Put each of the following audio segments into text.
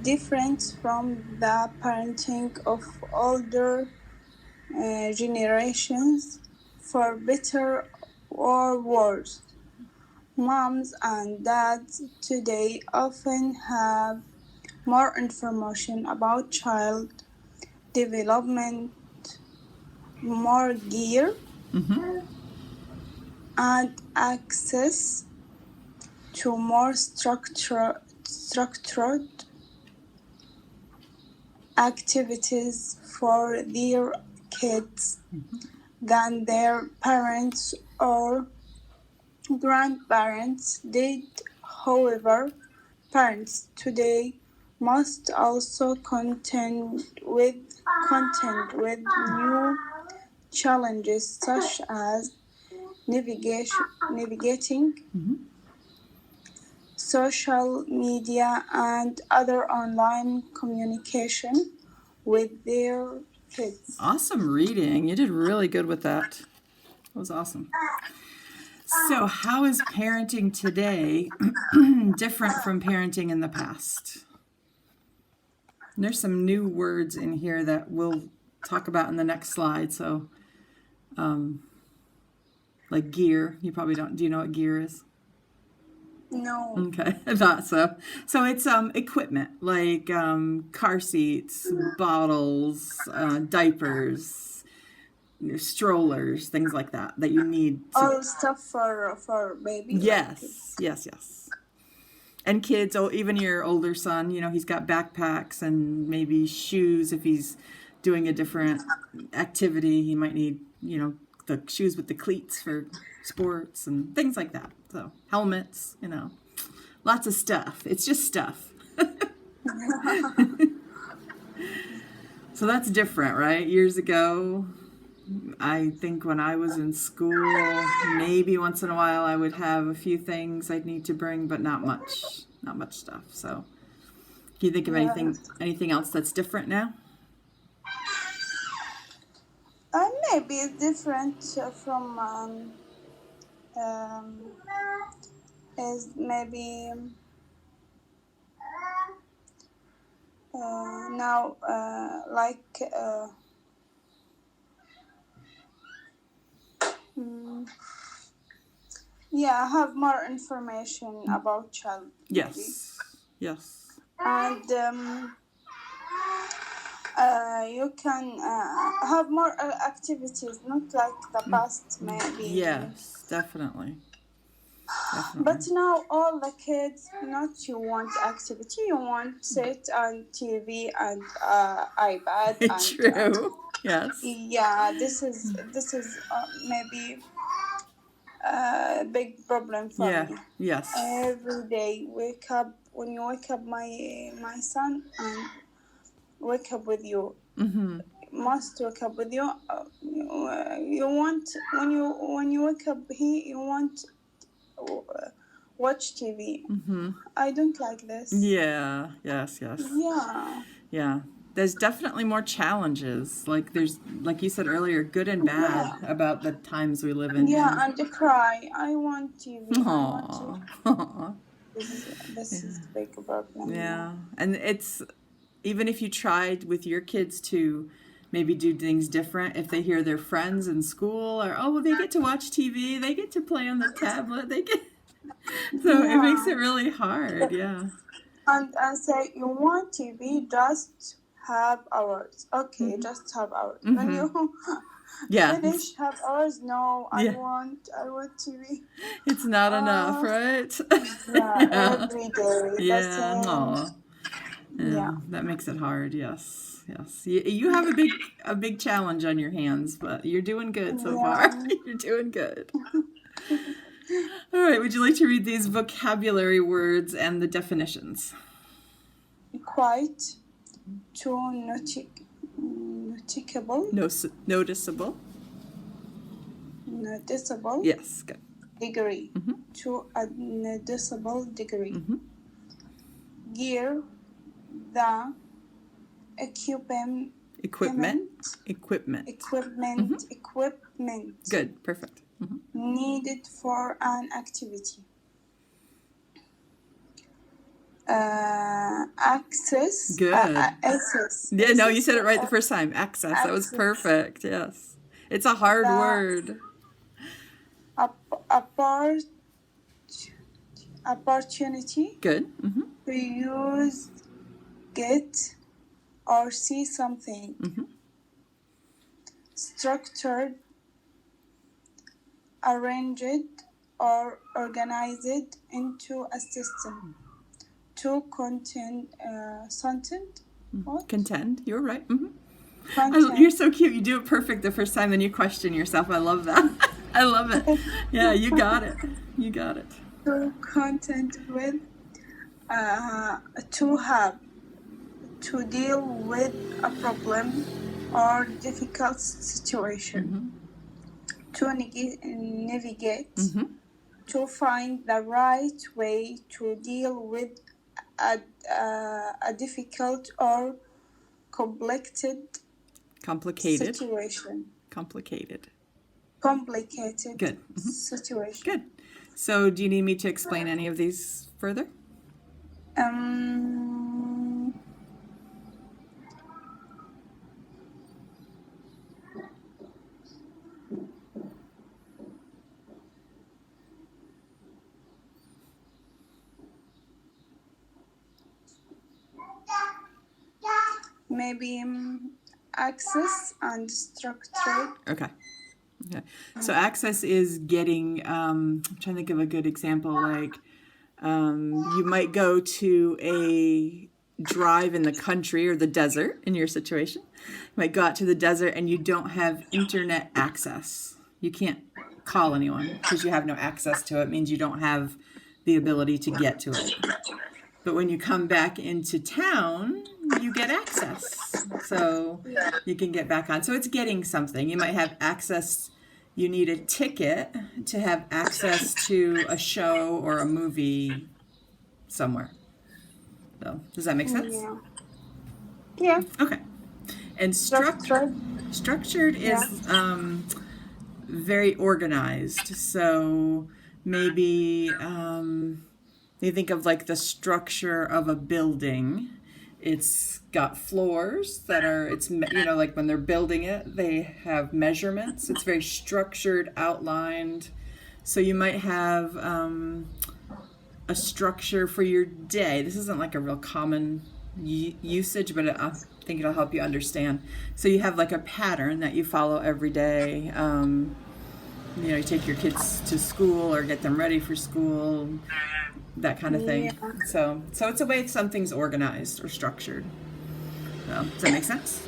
different from the parenting of older generations, for better or worse. Moms and dads today often have more information about child development, more gear, and access to more structured activities for their kids than their parents or grandparents did. However, parents today must also contend with new challenges such as navigating social media and other online communication with their kids. Awesome reading. You did really good with that. That was awesome. So, how is parenting today different from parenting in the past? And there's some new words in here that we'll talk about in the next slide. So, like gear, you probably don't. Do you know what gear is? No. Okay, I thought so. So it's equipment like car seats, bottles, diapers, strollers, things like that you need to. All stuff for baby. Yes, yes, yes. And kids, even your older son, he's got backpacks and maybe shoes if he's doing a different activity. He might need, the shoes with the cleats for sports and things like that. So helmets, lots of stuff. It's just stuff. So that's different, right? Years ago, I think when I was in school, maybe once in a while I would have a few things I'd need to bring, but not much stuff. So can you think of anything else that's different now? Maybe it's different from is maybe now I have more information about child. Yes. Yes. And you can have more activities, not like the past maybe. Yes, definitely. But now all the kids, not you want activity, you want sit on TV and iPad. And, True. Yes. Yeah, this is maybe a big problem for me. Yes. Every day when you wake up my son and wake up with you. Must wake up with you. You want when you wake up you want watch TV. I don't like this. Yeah. Yes. Yeah. Yeah. There's definitely more challenges. Like you said earlier, good and bad about the times we live in. Yeah, and to cry. I want TV. Aww. This is a big problem. Yeah. And it's, even if you tried with your kids to maybe do things different, if they hear their friends in school or, they get to watch TV, they get to play on the tablet, it makes it really hard. Yeah. And say, you want TV, just have ours. Okay, just have ours. When you finish have ours, no, I want TV. It's not enough, right? Every day. Yeah. Yeah, that makes it hard. Yes. You have a big challenge on your hands, but you're doing good so far. You're doing good. All right. Would you like to read these vocabulary words and the definitions? Quite. To noticeable. Noticeable. Noticeable. Yes. Good. Degree. To a noticeable degree. Gear. The equipment. Good. Perfect. Needed for an activity. access. Good. Access. Yeah, no, you said it right the first time. Access. That was Access. perfect. Yes. It's a hard The word. Opportunity Good. to use, get, or see something. Structured, arranged, or organized into a system. To content. What? Contend. You were right. Content. You're so cute. You do it perfect the first time, and you question yourself. I love that. I love it. Yeah, you got it. You got it. To content with, to have, to deal with a problem or difficult situation. To navigate, to find the right way to deal with a difficult or complicated situation. Complicated. Good. Situation. Good. So do you need me to explain any of these further? Maybe access and structure. Okay. So access is getting, I'm trying to think of a good example, like you might go to a drive in the country or the desert in your situation. You might go out to the desert and you don't have internet access. You can't call anyone because you have no access to it. It means you don't have the ability to get to it. But when you come back into town, you get access. So you can get back on. So it's getting something. You might have access. You need a ticket to have access to a show or a movie somewhere. So does that make sense? Yeah. Okay. And structured is very organized. So maybe you think of like the structure of a building. It's got floors that are, it's, you know, like when they're building it, they have measurements. It's very structured, outlined. So you might have a structure for your day. This isn't like a real common usage, but I think it'll help you understand. So you have like a pattern that you follow every day. You know, you take your kids to school or get them ready for school, that kind of thing. Yeah. So it's a way something's organized or structured. So, does that make sense?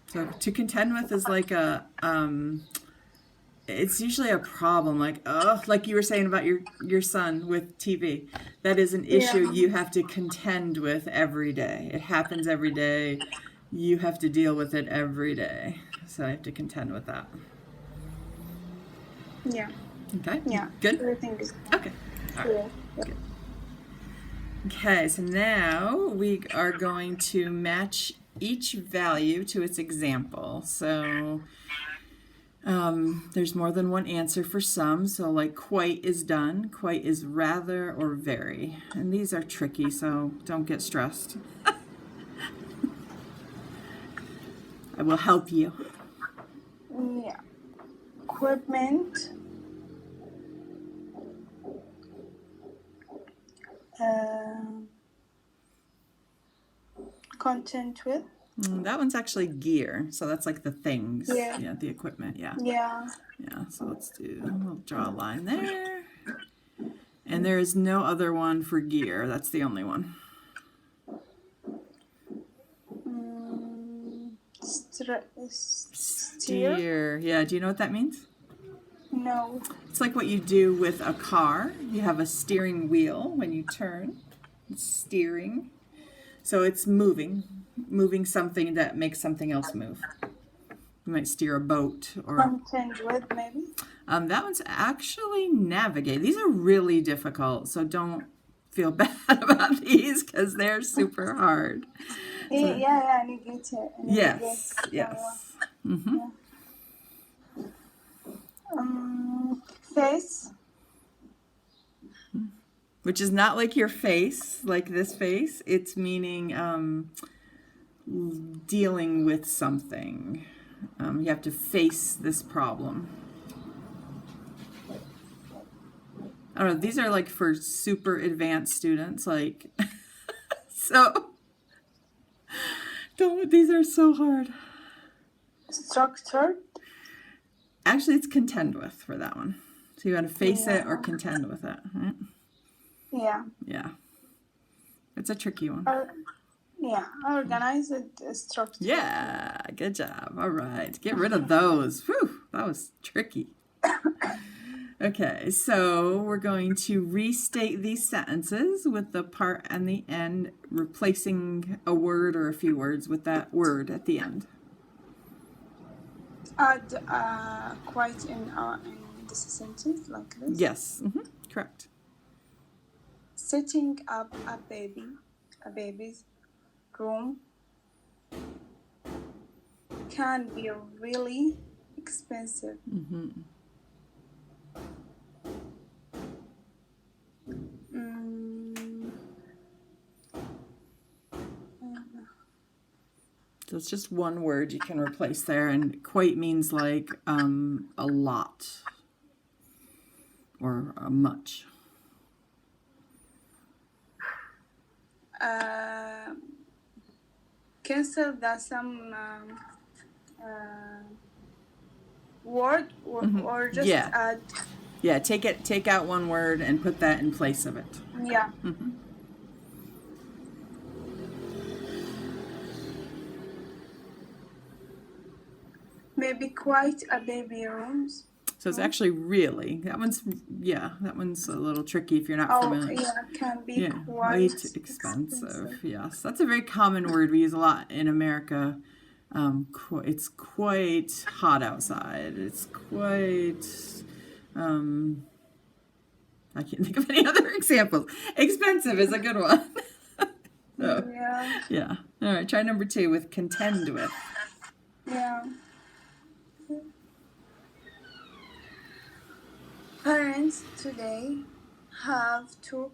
So to contend with is like a, it's usually a problem, like you were saying about your son with TV. That is an issue you have to contend with every day. It happens every day. You have to deal with it every day. So I have to contend with that. Yeah. Okay. Yeah. Good. Everything is Okay. All right. Good. Okay, so now we are going to match each value to its example. So there's more than one answer for some. So like quite is done, quite is rather or very. And these are tricky, so don't get stressed. I will help you. Yeah. Equipment. Content with. That one's actually gear, so that's like the things. Yeah. The equipment. Yeah. So we'll draw a line there. And there is no other one for gear. That's the only one. Steer. Yeah, do you know what that means? No. It's like what you do with a car. You have a steering wheel when you turn. It's steering. So it's moving something that makes something else move. You might steer a boat or Contend with, maybe. That one's actually navigate. These are really difficult, so don't feel bad about these because they're super hard. Yeah, negate it. Yes. Face. which is not like your face, like this face. It's meaning dealing with something. You have to face this problem. I don't know. These are like for super advanced students. Like, so, these are so hard. Structured. Actually, it's contend with for that one. So you want to face it or contend with it. Right? Yeah. Yeah. It's a tricky one. Organized structure. Yeah, good job. All right. Get rid of those. Whew, that was tricky. Okay, so we're going to restate these sentences with the part and the end, replacing a word or a few words with that word at the end. Add quite in this sentence like this. Yes, correct. Setting up a baby's room can be really expensive. So it's just one word you can replace there, and quite means like a lot or much. Cancel the some word or just add. Yeah, take out one word and put that in place of it. Yeah. Maybe quite a baby rooms. So it's actually really, that one's a little tricky if you're not familiar. Yeah, can be quite expensive. Yes, that's a very common word we use a lot in America. It's quite hot outside. It's quite, I can't think of any other examples. Expensive is a good one. So, yeah. All right, try number 2 with contend with. Yeah. Parents today have to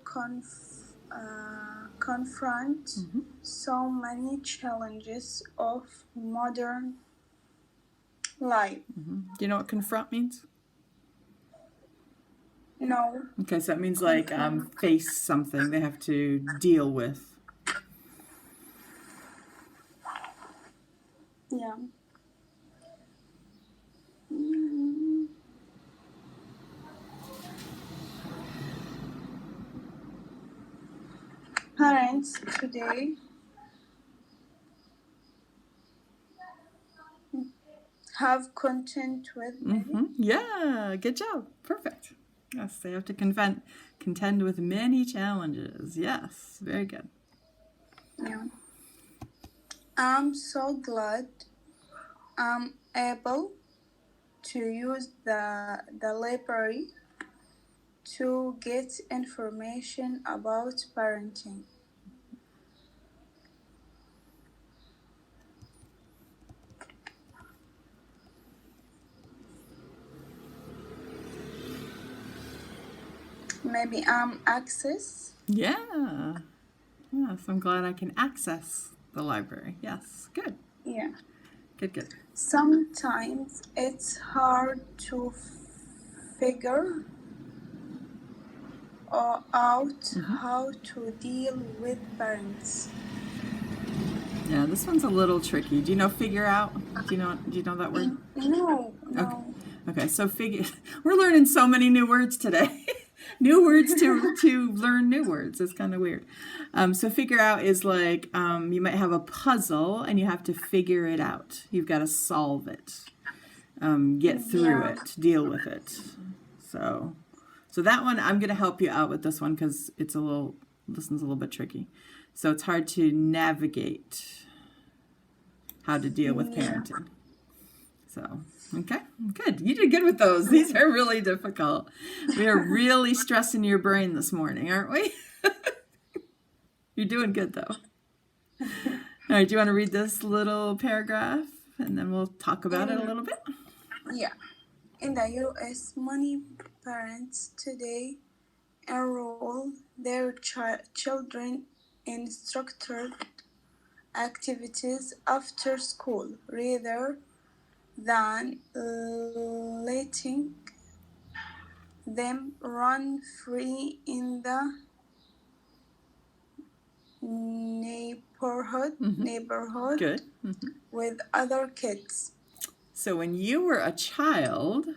confront so many challenges of modern life. Do you know what confront means? No. Okay, so that means like face something they have to deal with. Yeah. Parents today have content with Yeah, good job. Perfect. Yes, they have to contend with many challenges. Yes, very good. Yeah. I'm so glad I'm able to use the library to get information about parenting. Maybe access. Yeah. Yes, I'm glad I can access the library. Yes, good. Yeah. Good. Sometimes it's hard to figure out how to deal with parents. Yeah, this one's a little tricky. Do you know figure out? Do you know that word? No. Okay, so we're learning so many new words today. New words to learn new words. It's kind of weird. So figure out is like you might have a puzzle and you have to figure it out. You've got to solve it, get through it, deal with it. So that one, I'm going to help you out with this one because this one's a little bit tricky. So it's hard to navigate how to deal with parenting. So, okay, good. You did good with those. These are really difficult. We are really stressing your brain this morning, aren't we? You're doing good, though. All right, do you want to read this little paragraph, and then we'll talk about it a little bit? Yeah. In the U.S., many parents today enroll their children in structured activities after school rather than letting them run free in the neighborhood Good. with other kids. So when you were a child,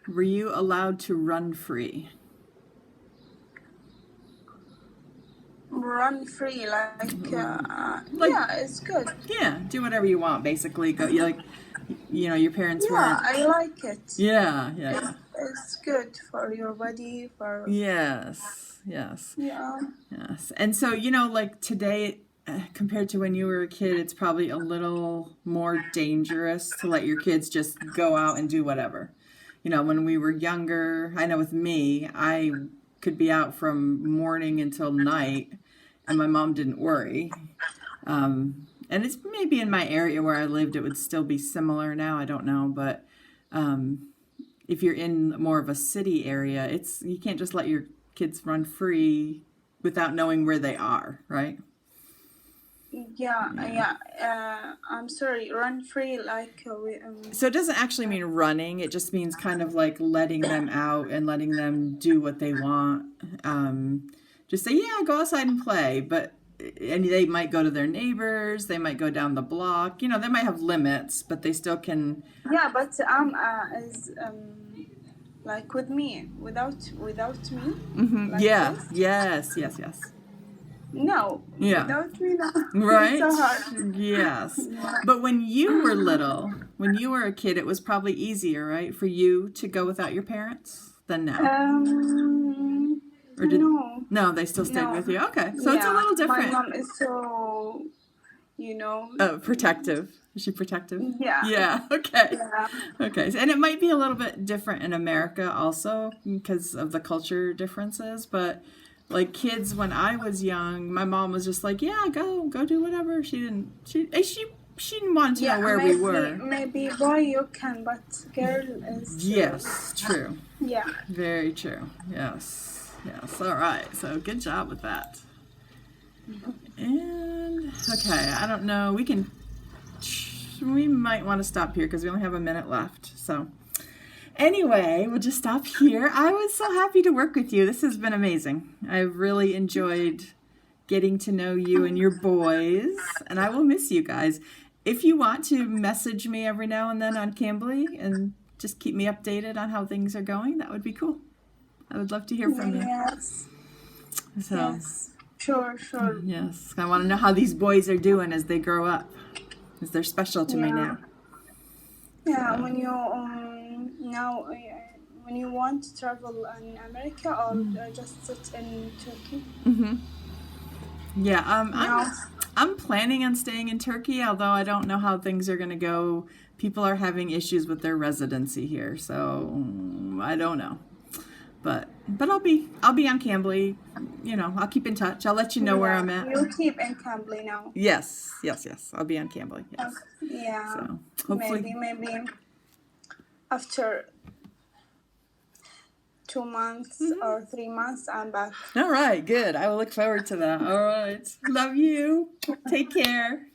were you allowed to run free? Run free, yeah, it's good. Yeah, do whatever you want, basically. Go, your parents Yeah, weren't. I like it. Yeah. It's good for your body, for Yes. yeah. And so, like today, compared to when you were a kid, it's probably a little more dangerous to let your kids just go out and do whatever. When we were younger, I know with me, I could be out from morning until night, and my mom didn't worry. And it's maybe in my area where I lived, it would still be similar now. I don't know, but if you're in more of a city area, you can't just let your kids run free without knowing where they are, right? Yeah. I'm sorry, run free, So it doesn't actually mean running. It just means kind of like letting them out and letting them do what they want. Just say, yeah, go outside and play. And they might go to their neighbors. They might go down the block. They might have limits, but they still can. Yeah, but is like with me, without me. Like Yeah. this? Yes. No. Yeah. Without me, no. Right? It's so hard. Yes. But when you were little, when you were a kid, it was probably easier, right, for you to go without your parents than now? No, they still stayed with you. Okay. So it's a little different. My mom is so, protective. Is she protective? Yeah. Yeah. Okay. Yeah. Okay. And it might be a little bit different in America also because of the culture differences, but like kids when I was young, my mom was just like, yeah, go do whatever. She didn't want to know where we were. Maybe boy you can, but girl is Yes, true. Yeah. Very true. Yes. All right. So good job with that. And okay, I don't know. We might want to stop here because we only have a minute left. So anyway, we'll just stop here. I was so happy to work with you. This has been amazing. I've really enjoyed getting to know you and your boys, and I will miss you guys. If you want to message me every now and then on Cambly and just keep me updated on how things are going, that would be cool. I would love to hear from you. Yes. So, yes. Sure. Yes. I want to know how these boys are doing as they grow up, because they're special to me now. Yeah, so. When you when you want to travel in America or just sit in Turkey? Yeah, I'm planning on staying in Turkey, although I don't know how things are going to go. People are having issues with their residency here, so I don't know. But I'll be on Cambly. I'll keep in touch. I'll let you know where I'm at. You'll keep in Cambly now. Yes. I'll be on Cambly. Yes. Yeah. So hopefully, maybe after 2 months or 3 months, I'm back. All right. Good. I will look forward to that. All right. Love you. Take care.